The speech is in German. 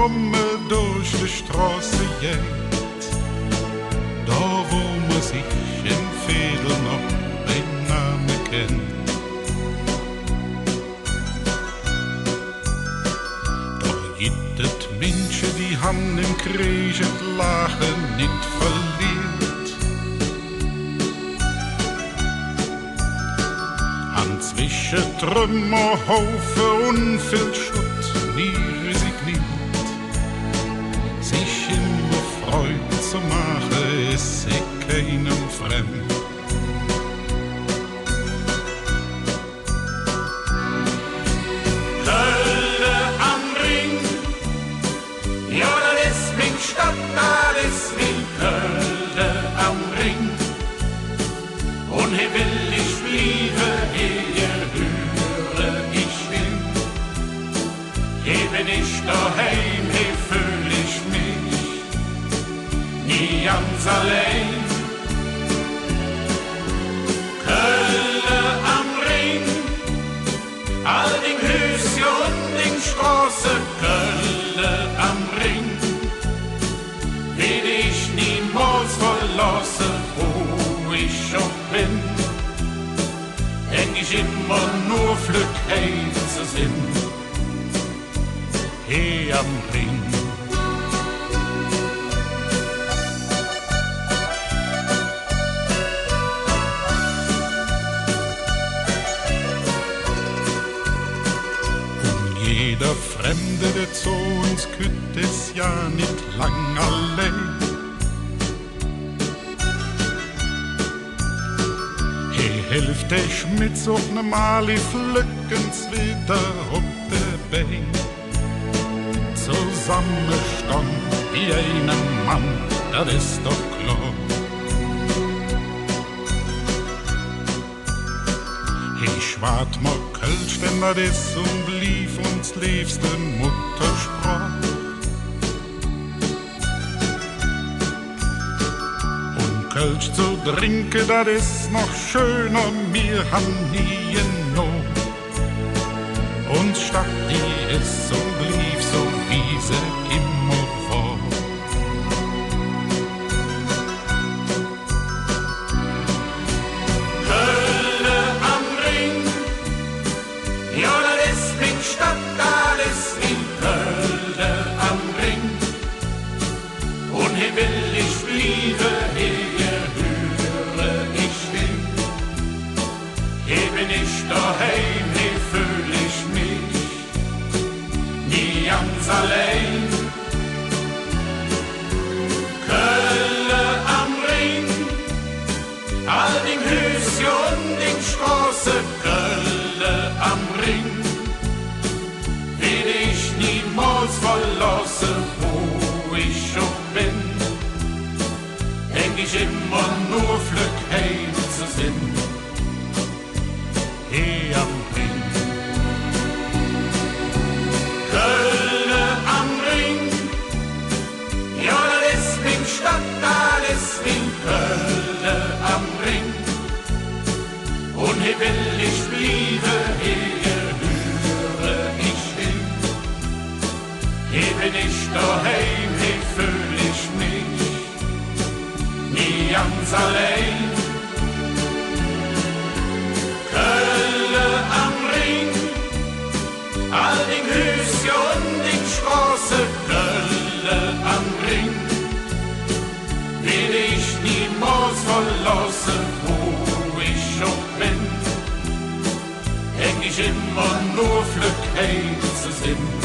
komme durch die Straße geht, da wo man sich im Fädel noch den Namen kennt. Da gibt es Menschen, die haben im Krieg das Lachen nicht verliert. An zwischen Trümmerhaufen und viel Schutt nie resigniert. Sich immer Freude zu machen, ist sich keinem fremd. Kölle am Ring, ja, das ist mein Stadt, das ist mein Kölle am Ring. Und hier will ich bleiben, hier höre ich will. Hier bin ich daheim, hier fühl ich mich nie ganz allein. Kölle am Ring, all den Hüse und den Straße, Kölle am Ring, will ich niemals verlassen, wo ich schon bin. Denk ich immer nur Glück heim zu sind, hier am Ring. Jeder Fremde, der zu uns kütt, ist ja nicht lang allein. Hier hilft der Schmitz auch ne Mal, ich pflücken's wieder auf der Bein. Zusammenstand wie einen Mann, das ist doch klar. Ich wart mal Kölsch, denn das ist und blieb uns liebste Muttersprach. Und Kölsch zu trinken, das ist noch schöner, wir haben nie genug. Und Stadt, die ist und blieb so, wie sie immer war. Hier will ich bleiben, hier höre ich will. Hier bin ich daheim, hier fühl ich mich nie ganz allein. Kölle am Ring, all den Hüse und den Straße, Kölle am Ring, will ich niemals verlassen, wo ich schon bin. Denk ich immer nur Glück heim zu sind, hier am Ring. Kölle am Ring, ja, das ist mein Stadt, das ist mein Kölle am Ring. Und hier will ich bleiben, hier höre ich will. Hier bin ich daheim, hier fühl ich mich nie ganz allein. Kölle am Ring, all den Hüse und den Straße, Kölle am Ring, will ich niemals verlassen, wo ich schon bin. Denk ich immer nur Glück heim zu sind.